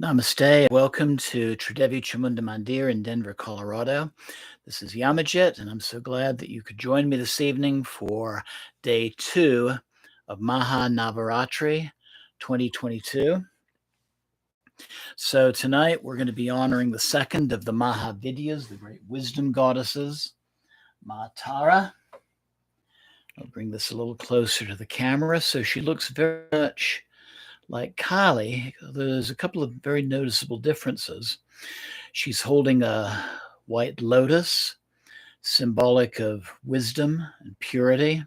Namaste. Welcome to Tridevi Chamunda Mandir in Denver, Colorado. This is Yamajit, and I'm so glad that you could join me this evening for day 2 of Maha Navaratri 2022. So tonight we're going to be honoring the second of the Maha Vidyas, the great wisdom goddesses, Ma Tara. I'll bring this a little closer to the camera. So she looks very much like Kali. There's a couple of very noticeable differences. She's holding a white lotus, symbolic of wisdom and purity,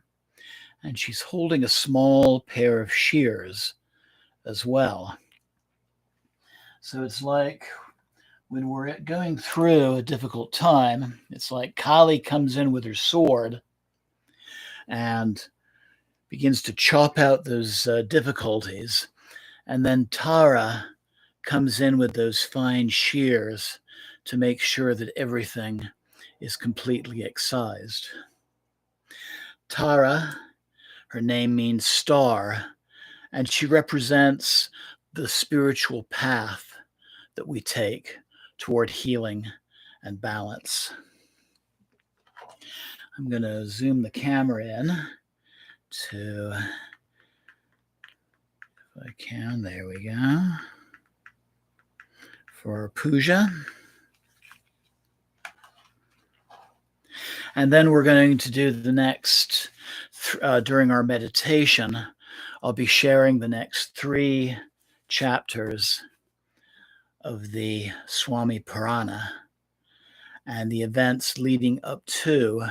and she's holding a small pair of shears as well. So it's like when we're going through a difficult time, it's like Kali comes in with her sword and begins to chop out those difficulties. And then Tara comes in with those fine shears to make sure that everything is completely excised. Tara, her name means star, and she represents the spiritual path that we take toward healing and balance. I'm going to zoom the camera in to, if I can, there we go, for Puja. And then we're going to do the next, during our meditation, I'll be sharing the next 3 chapters of the Swami Purana and the events leading up to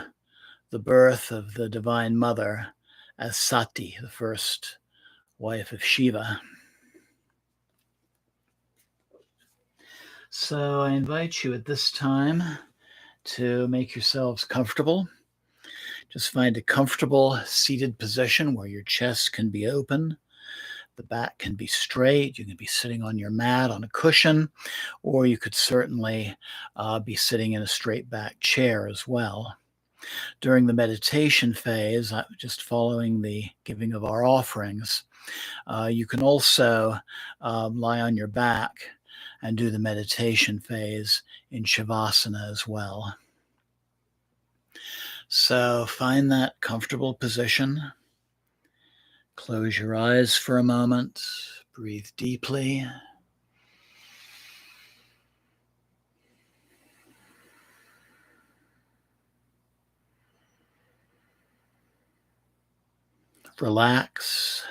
the birth of the Divine Mother as Sati, the first wife of Shiva. So I invite you at this time to make yourselves comfortable. Just find a comfortable seated position where your chest can be open, the back can be straight. You can be sitting on your mat on a cushion, or you could certainly be sitting in a straight back chair as well. During the meditation phase, just following the giving of our offerings, you can also lie on your back and do the meditation phase in Shavasana as well. So find that comfortable position. Close your eyes for a moment. Breathe deeply. Relax,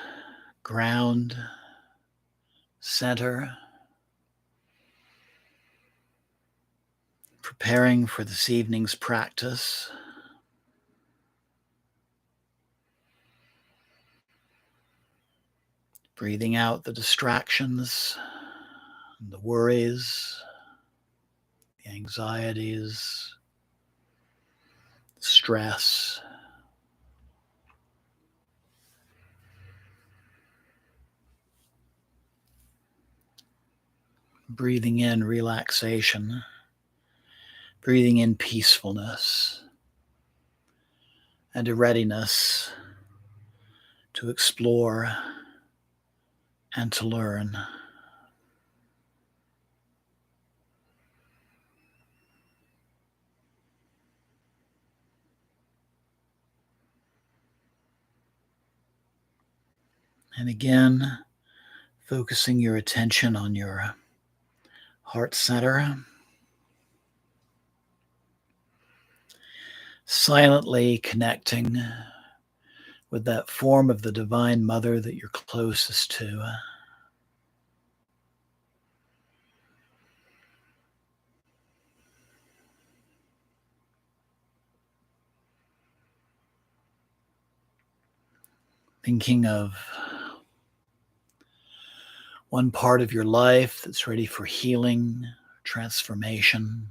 ground, center. Preparing for this evening's practice. Breathing out the distractions, the worries, the anxieties, the stress. Breathing in relaxation, breathing in peacefulness, and a readiness to explore and to learn. And again, focusing your attention on your heart center. Silently connecting with that form of the Divine Mother that you're closest to. Thinking of one part of your life that's ready for healing, transformation.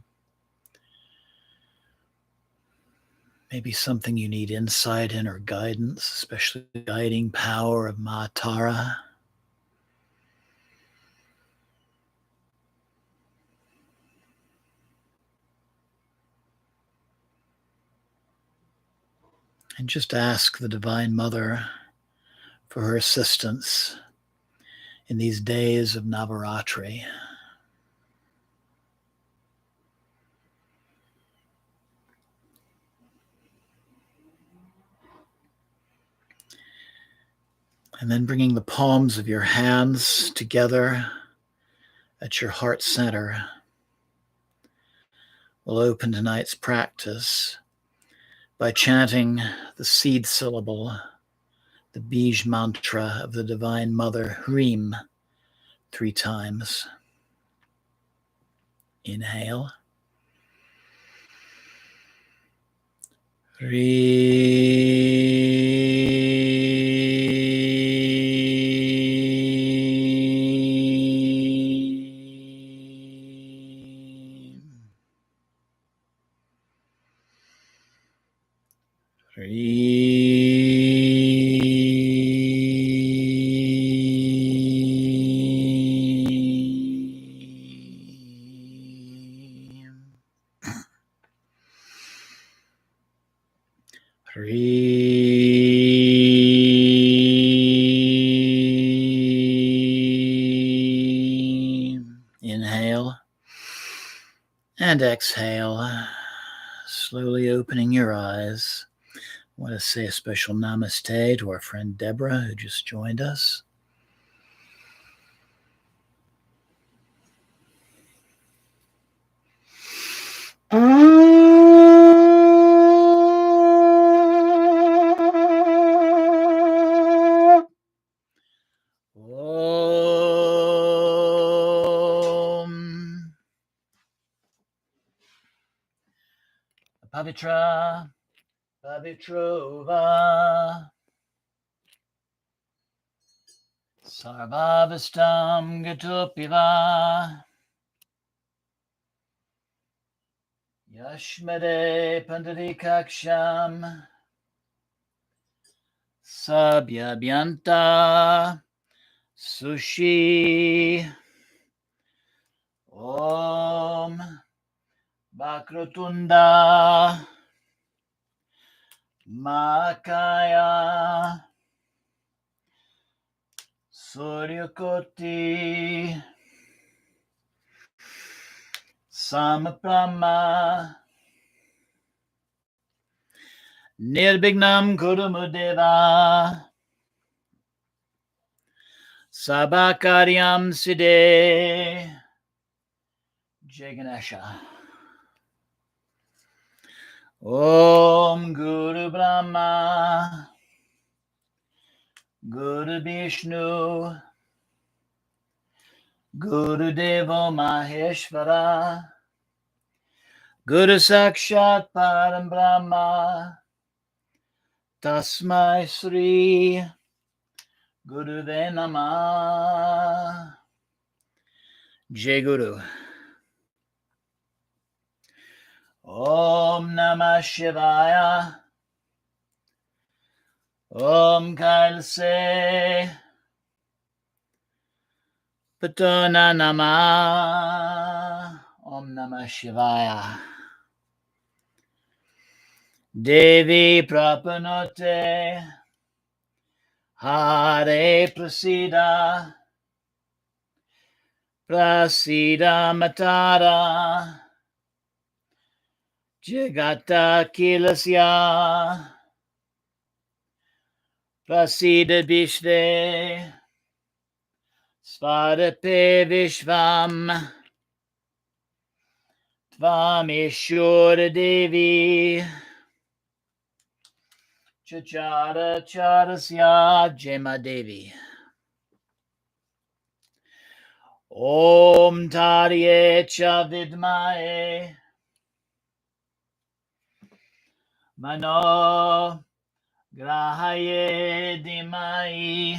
Maybe something you need insight in or guidance, especially the guiding power of Ma Tara. And just ask the Divine Mother for her assistance in these days of Navaratri. And then bringing the palms of your hands together at your heart center, we'll open tonight's practice by chanting the seed syllable, the Bij mantra of the Divine Mother, Hreem, 3 times. Inhale. Inhale and exhale, slowly opening your eyes. I want to say a special namaste to our friend Deborah, who just joined us. Pavitra, Pavitrova, Sarvavastam Gatopiva, Yashmade Pandarikaksham, Sabhyabhyanta, Sushi, Om, Bakrotunda, Makaya, Suryakoti, Samaprama, Nirvignam Kurumudeva, Sabakaryam Siddhe, Jai Ganesha. Om Guru Brahma, Guru Vishnu, Guru Devo Maheshvara, Guru Sakshat Param Brahma, Tasmai Sri Guruve Namah. Jai Guru. Om Namah Shivaya. Om Kailase Patana Namah. Om Namah Shivaya. Devi Prapanote Hare Prasida Prasida Matara Jagata Kilasya Prasida Vishve Svadape Vishvam Tvameshwara Devi Chachara Charasya Jema Devi. Om Tarye Cha Vidmae Mano Grahaye Dimai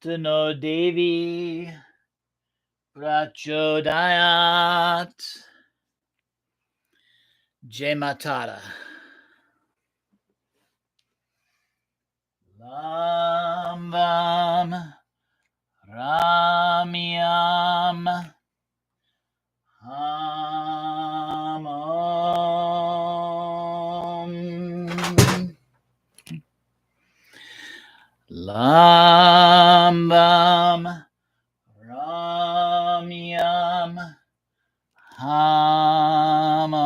Tano Devi Prachodayat. Jai Matara. Lam Vam Ramyam Ham Om. Lam Vam Ramyam Ham Om.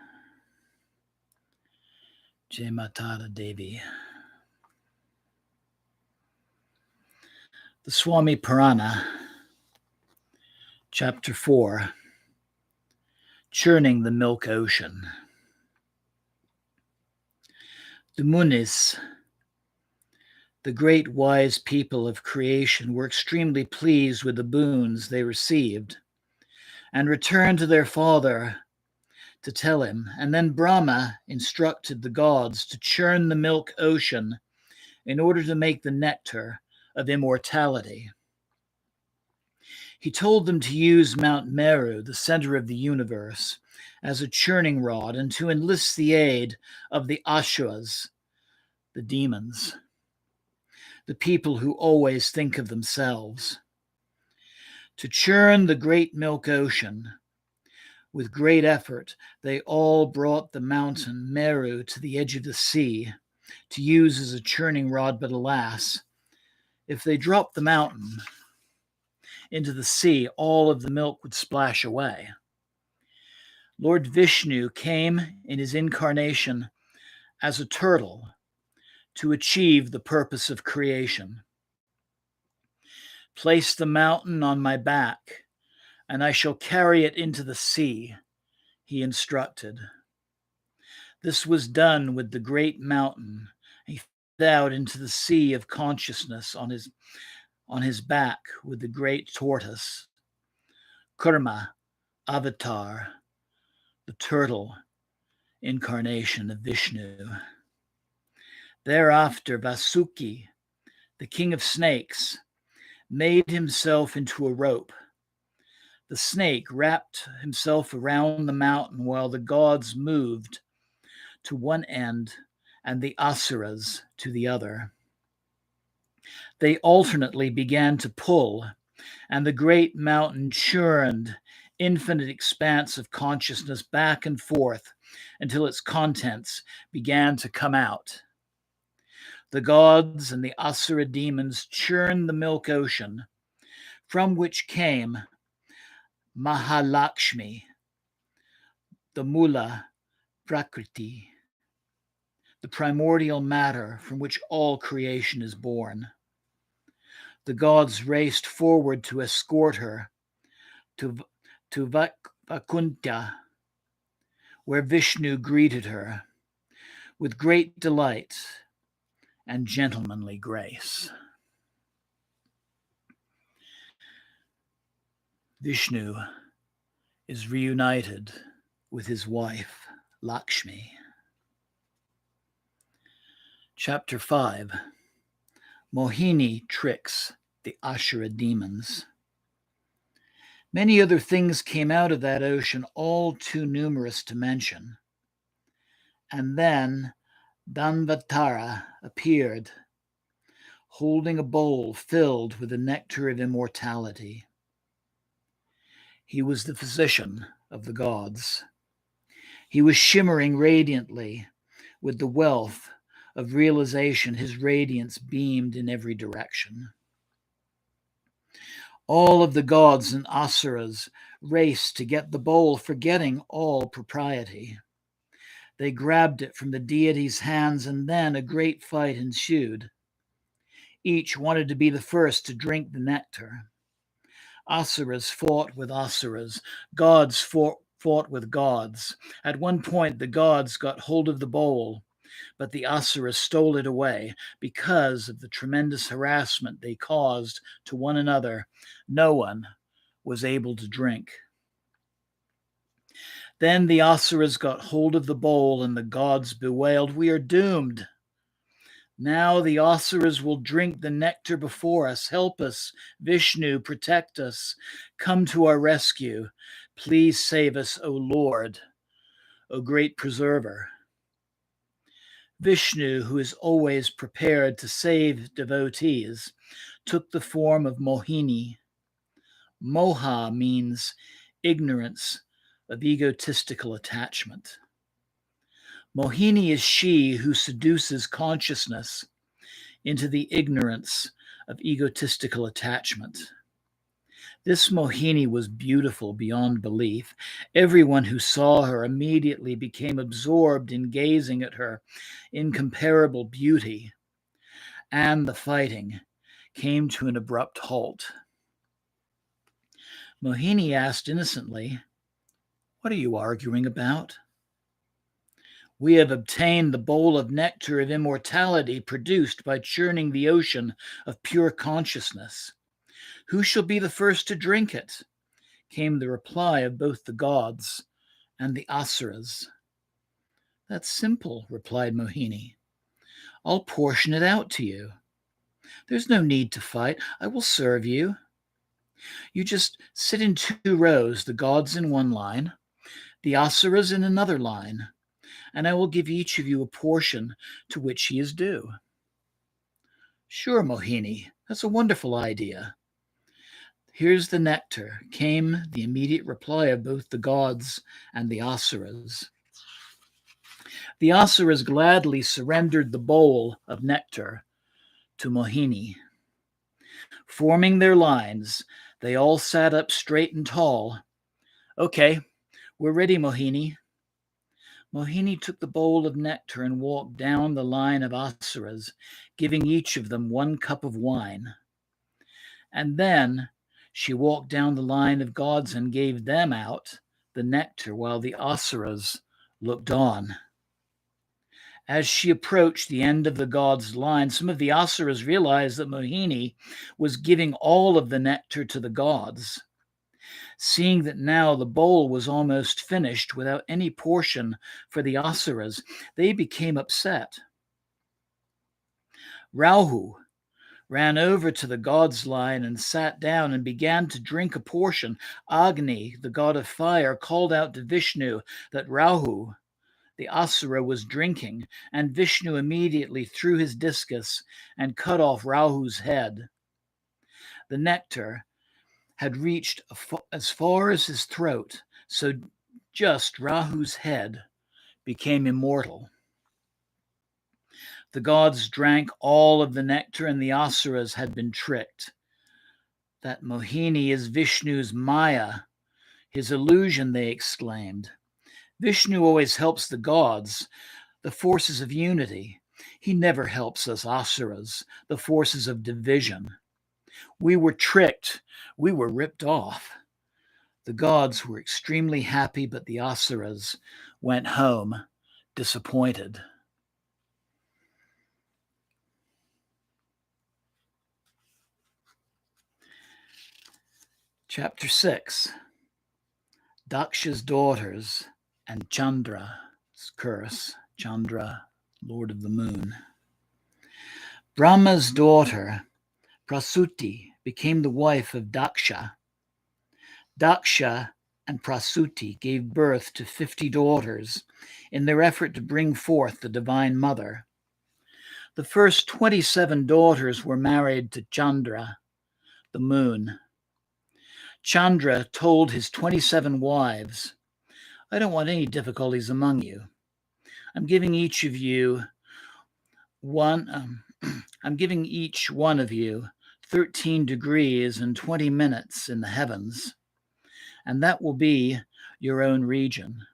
Matara Devi. The Swami Purana, Chapter 4, Churning the Milk Ocean. The Munis, the great wise people of creation, were extremely pleased with the boons they received and returned to their father to tell him. And then Brahma instructed the gods to churn the milk ocean in order to make the nectar of immortality. He told them to use Mount Meru, the center of the universe, as a churning rod and to enlist the aid of the Asuras, the demons, the people who always think of themselves. To churn the great milk ocean, with great effort, they all brought the mountain Meru to the edge of the sea to use as a churning rod, but alas, if they dropped the mountain into the sea, all of the milk would splash away. Lord Vishnu came in his incarnation as a turtle to achieve the purpose of creation. Place the mountain on my back, and I shall carry it into the sea, he instructed. This was done with the great mountain. He fed out into the sea of consciousness on his back with the great tortoise, Kurma, Avatar, the turtle incarnation of Vishnu. Thereafter, Vasuki, the king of snakes, made himself into a rope. The snake wrapped himself around the mountain while the gods moved to one end and the Asuras to the other. They alternately began to pull, and the great mountain churned infinite expanse of consciousness back and forth until its contents began to come out. The gods and the Asura demons churned the milk ocean, from which came Mahalakshmi, the Mula Prakriti, the primordial matter from which all creation is born. The gods raced forward to escort her to Vakuntha, where Vishnu greeted her with great delight and gentlemanly grace. Vishnu is reunited with his wife, Lakshmi. Chapter 5, Mohini tricks the Ashura demons. Many other things came out of that ocean, all too numerous to mention. And then Danvatara appeared, holding a bowl filled with the nectar of immortality. He was the physician of the gods. He was shimmering radiantly with the wealth of realization. His radiance beamed in every direction. All of the gods and asuras raced to get the bowl, forgetting all propriety. They grabbed it from the deity's hands, and then a great fight ensued. Each wanted to be the first to drink the nectar. Asuras fought with asuras. Gods fought with gods. At one point, the gods got hold of the bowl, but the asuras stole it away. Because of the tremendous harassment they caused to one another, no one was able to drink. Then the asuras got hold of the bowl, and the gods bewailed, "We are doomed. Now the asuras will drink the nectar before us. Help us, Vishnu, protect us. Come to our rescue. Please save us, O Lord, O great preserver." Vishnu, who is always prepared to save devotees, took the form of Mohini. Moha means ignorance of egotistical attachment. Mohini is she who seduces consciousness into the ignorance of egotistical attachment. This Mohini was beautiful beyond belief. Everyone who saw her immediately became absorbed in gazing at her incomparable beauty, and the fighting came to an abrupt halt. Mohini asked innocently, "What are you arguing about?" "We have obtained the bowl of nectar of immortality produced by churning the ocean of pure consciousness. Who shall be the first to drink it?" came the reply of both the gods and the asuras. "That's simple," replied Mohini. "I'll portion it out to you. There's no need to fight. I will serve you. You just sit in 2 rows, the gods in one line, the asuras in another line, and I will give each of you a portion to which he is due." "Sure, Mohini, that's a wonderful idea. Here's the nectar," came the immediate reply of both the gods and the asuras. The asuras gladly surrendered the bowl of nectar to Mohini. Forming their lines, they all sat up straight and tall. "Okay, we're ready, Mohini." Mohini took the bowl of nectar and walked down the line of asuras, giving each of them 1 cup of wine. And then she walked down the line of gods and gave them out the nectar while the asuras looked on. As she approached the end of the gods' line, some of the asuras realized that Mohini was giving all of the nectar to the gods. Seeing that now the bowl was almost finished without any portion for the asuras, they became upset. Rahu ran over to the god's line and sat down and began to drink a portion. Agni, the god of fire, called out to Vishnu that Rahu, the asura, was drinking, and Vishnu immediately threw his discus and cut off Rahu's head. The nectar had reached as far as his throat, so just Rahu's head became immortal. The gods drank all of the nectar, and the asuras had been tricked. "That Mohini is Vishnu's Maya, his illusion," they exclaimed. "Vishnu always helps the gods, the forces of unity. He never helps us asuras, the forces of division. We were tricked. We were ripped off." The gods were extremely happy, but the asuras went home disappointed. Chapter 6. Daksha's daughters and Chandra's curse. Chandra, lord of the moon. Brahma's daughter, Prasuti, became the wife of Daksha. Daksha and Prasuti gave birth to 50 daughters in their effort to bring forth the Divine Mother. The first 27 daughters were married to Chandra, the moon. Chandra told his 27 wives, "I don't want any difficulties among you. I'm giving each of you I'm giving each one of you 13 degrees and 20 minutes in the heavens, and that will be your own region.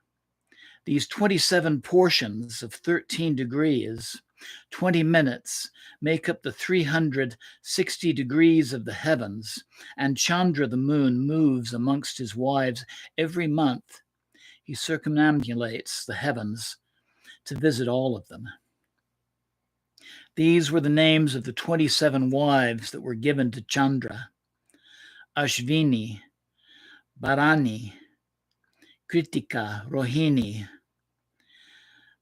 These 27 portions of 13 degrees, 20 minutes, make up the 360 degrees of the heavens, and Chandra the moon moves amongst his wives every month. He circumambulates the heavens to visit all of them." These were the names of the 27 wives that were given to Chandra: Ashvini, Bharani, Kritika, Rohini,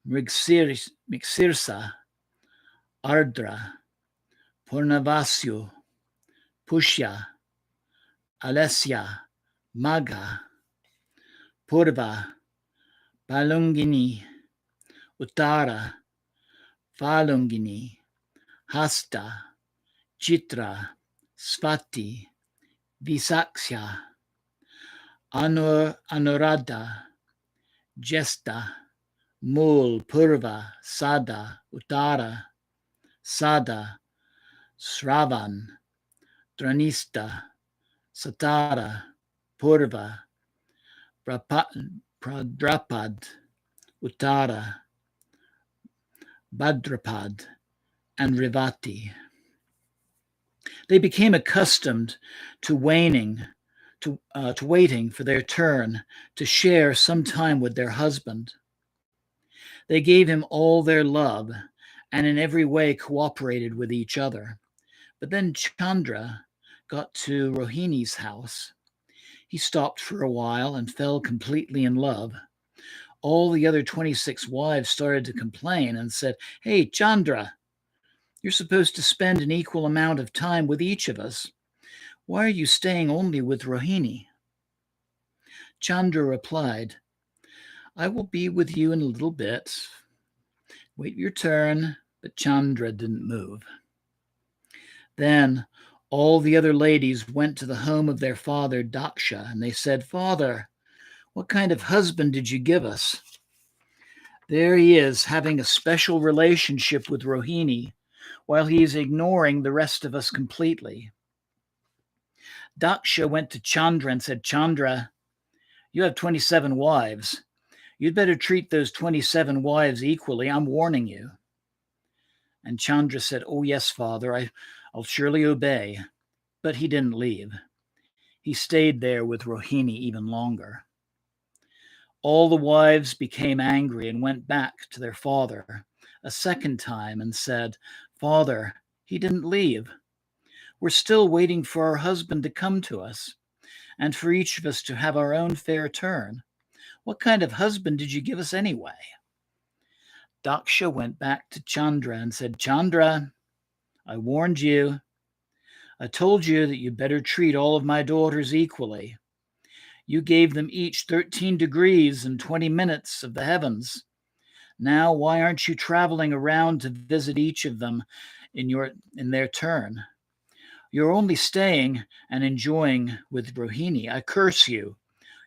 Mriksirsa, Ardra, Purnavasyu, Pushya, Alesya, Magha, Purva, Palungini, Uttara, Falungini, Hasta, Chitra, Svati, Visaksya, Anuradha, Jesta, Mul, Purva, Sada, Uttara, Sada, Sravan, Dranista, Satara, Purva, Pradrapad, Uttara, Bhadrapad, and Revati. They became accustomed to waiting for their turn to share some time with their husband. They gave him all their love and in every way cooperated with each other. But then Chandra got to Rohini's house. He stopped for a while and fell completely in love. All the other 26 wives started to complain and said, "Hey, Chandra, you're supposed to spend an equal amount of time with each of us. Why are you staying only with Rohini?" Chandra replied, "I will be with you in a little bit. Wait your turn." But Chandra didn't move. Then all the other ladies went to the home of their father, Daksha, and they said, "Father, what kind of husband did you give us? There he is, having a special relationship with Rohini, while he is ignoring the rest of us completely." Daksha went to Chandra and said, "Chandra, you have 27 wives. You'd better treat those 27 wives equally. I'm warning you." And Chandra said, "Oh, yes, father, I'll surely obey." But he didn't leave. He stayed there with Rohini even longer. All the wives became angry and went back to their father a second time and said, "Father, he didn't leave. We're still waiting for our husband to come to us and for each of us to have our own fair turn. What kind of husband did you give us anyway?" Daksha went back to Chandra and said, "Chandra, I warned you. I told you that you'd better treat all of my daughters equally. You gave them each 13 degrees and 20 minutes of the heavens. Now, why aren't you traveling around to visit each of them in their turn? You're only staying and enjoying with Rohini. I curse you.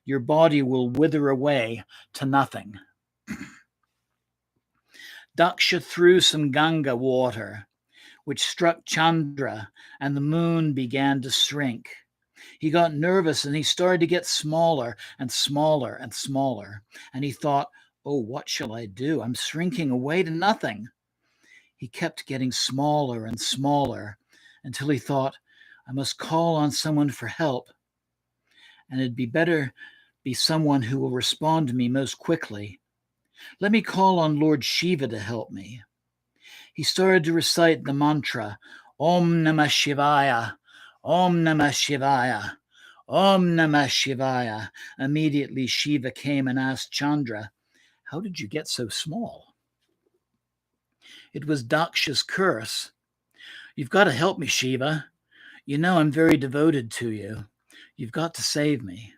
Your body will wither away to nothing." Daksha threw some Ganga water, which struck Chandra, and the moon began to shrink. He got nervous and he started to get smaller and smaller and smaller. And he thought, "Oh, what shall I do? I'm shrinking away to nothing." He kept getting smaller and smaller until he thought, "I must call on someone for help. And it'd be better be someone who will respond to me most quickly. Let me call on Lord Shiva to help me." He started to recite the mantra, "Om Namah Shivaya, Om Namah Shivaya, Om Namah Shivaya." Immediately Shiva came and asked Chandra, "How did you get so small?" It was Daksha's curse. "You've got to help me, Shiva. You know I'm very devoted to you. You've got to save me."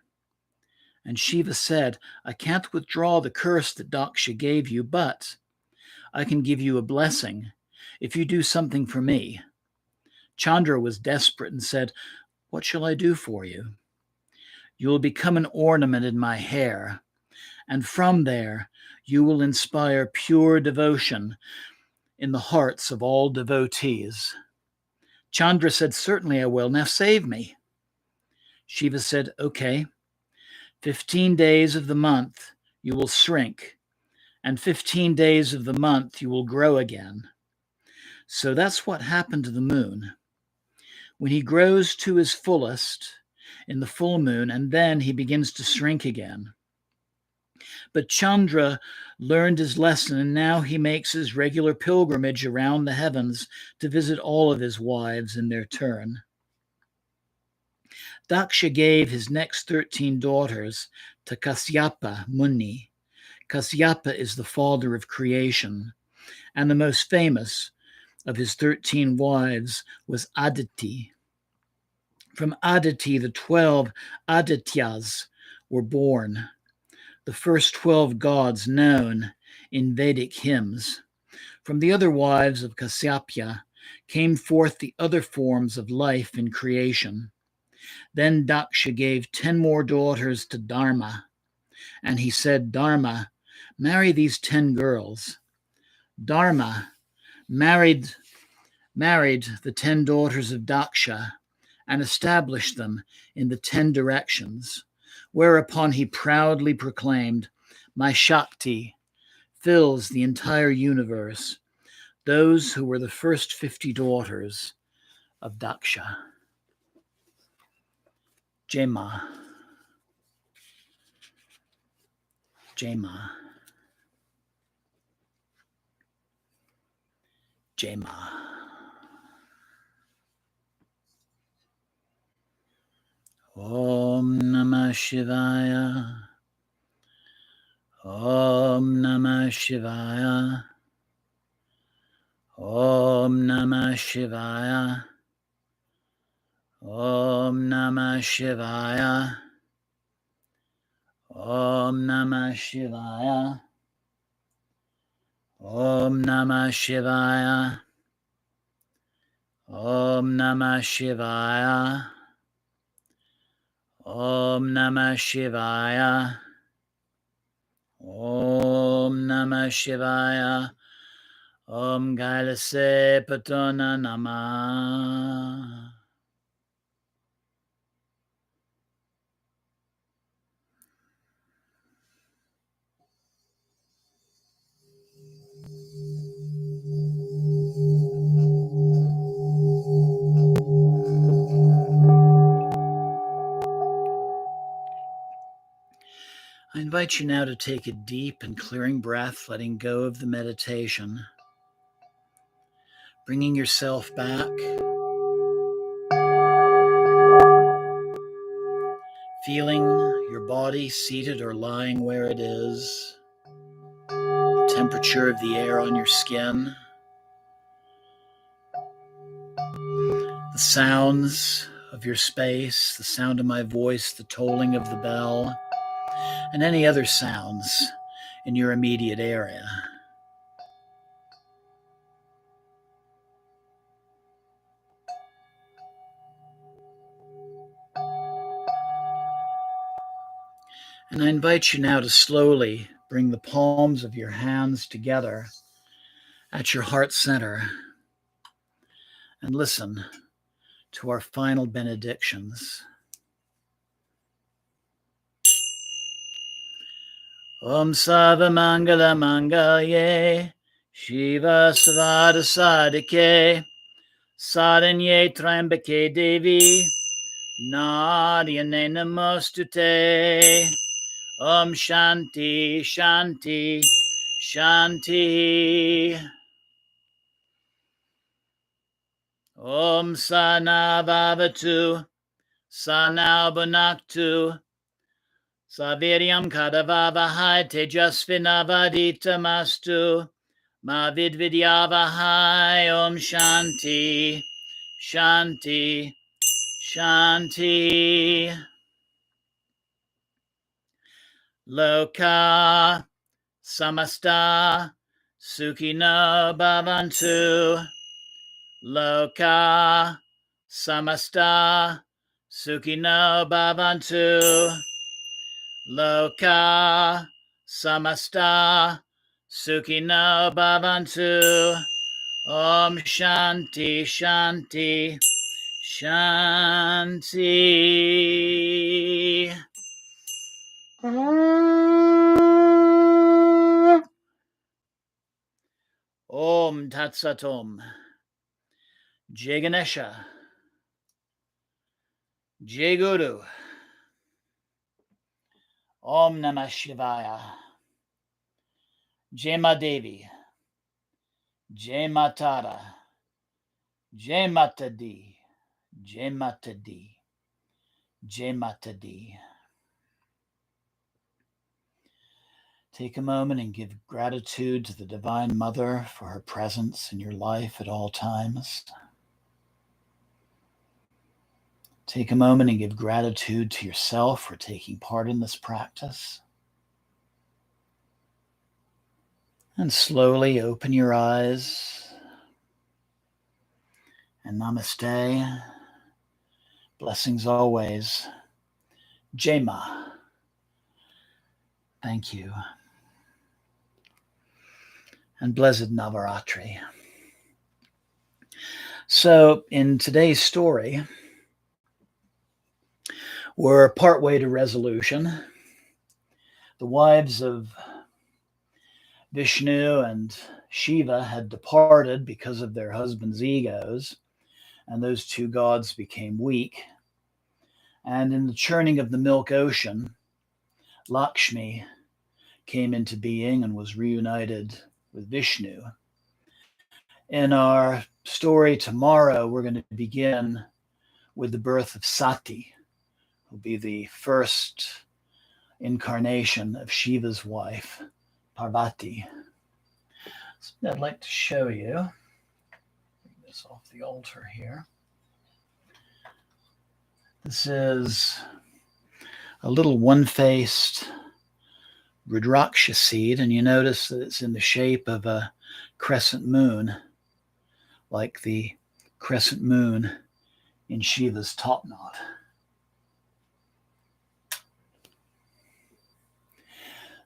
And Shiva said, "I can't withdraw the curse that Daksha gave you, but I can give you a blessing if you do something for me." Chandra was desperate and said, "What shall I do for you?" "You will become an ornament in my hair, and from there you will inspire pure devotion in the hearts of all devotees." Chandra said, "Certainly I will. Now save me." Shiva said, "Okay, 15 days of the month you will shrink, and 15 days of the month you will grow again." So that's what happened to the moon. When he grows to his fullest in the full moon, and then he begins to shrink again. But Chandra learned his lesson, and now he makes his regular pilgrimage around the heavens to visit all of his wives in their turn. Daksha gave his next 13 daughters to Kasyapa Muni. Kasyapa is the father of creation, and the most famous of his 13 wives was Aditi. From Aditi, the 12 Adityas were born, the first 12 gods known in Vedic hymns. From the other wives of Kasyapa came forth the other forms of life in creation. Then Daksha gave 10 more daughters to Dharma, and he said, "Dharma, marry these 10 girls." Dharma married the 10 daughters of Daksha, and established them in the 10 directions, whereupon he proudly proclaimed, "My Shakti fills the entire universe," those who were the first 50 daughters of Daksha. Jai Maha. Jai Maha. Jai Maha. Om Namah Shivaya. Om Namah Shivaya. Om Namah Shivaya. Om Namah Shivaya. Om Namah Shivaya. Om Namah Shivaya. Om Namah Shivaya. Om Namah Shivaya. Om Namah Shivaya. Om Gailase Patona Namah. I invite you now to take a deep and clearing breath, letting go of the meditation, bringing yourself back, feeling your body seated or lying where it is, the temperature of the air on your skin, the sounds of your space, the sound of my voice, the tolling of the bell, and any other sounds in your immediate area. And I invite you now to slowly bring the palms of your hands together at your heart center and listen to our final benedictions. Om Sarva Mangala Mangalye Shiva Savada Sadike Saranye Trambake Devi Naryane Namostute. Om Shanti Shanti Shanti. Om Sana Vavatu Sana Bunaktu Saviryam Kadavavahai Tejasvinavadita Mastu Ma Vidvidyavahai. Om Shanti Shanti Shanti. Loka Samasta Sukhino Bhavantu. Loka Samasta Sukhino Bhavantu. Loka Samasta Sukhino Bhavantu. Om Shanti Shanti Shanti. Om Tat Sat Om. Jai Ganesha. Jai Guru. Om Namah Shivaya. Jai Ma Devi. Jai Matara. Jai Mata Di. Jai Mata Di. Jai Mata Di. Take a moment and give gratitude to the Divine Mother for her presence in your life at all times. Take a moment and give gratitude to yourself for taking part in this practice. And slowly open your eyes. And namaste. Blessings always. Jai Ma. Thank you. And blessed Navaratri. So in today's story, were partway to resolution. The wives of Vishnu and Shiva had departed because of their husbands' egos, and those two gods became weak. And in the churning of the milk ocean, Lakshmi came into being and was reunited with Vishnu. In our story tomorrow, we're going to begin with the birth of Sati, who will be the first incarnation of Shiva's wife, Parvati. So I'd like to show you. Bring this off the altar here. This is a little one-faced Rudraksha seed, and you notice that it's in the shape of a crescent moon, like the crescent moon in Shiva's top knot.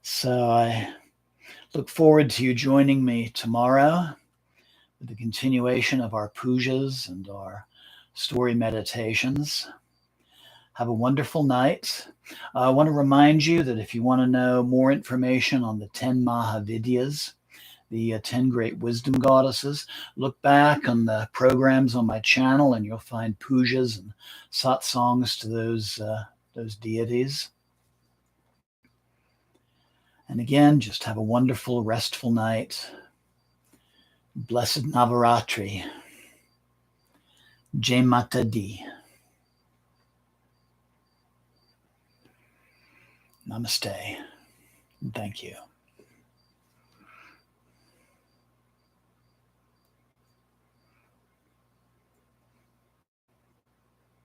So I look forward to you joining me tomorrow with the continuation of our pujas and our story meditations. Have a wonderful night. I want to remind you that if you want to know more information on the 10 Maha Vidyas, the 10 great wisdom goddesses, look back on the programs on my channel and you'll find pujas and satsangs to those deities. And again, just have a wonderful, restful night. Blessed Navaratri. Jai Mata Di. Namaste. And thank you.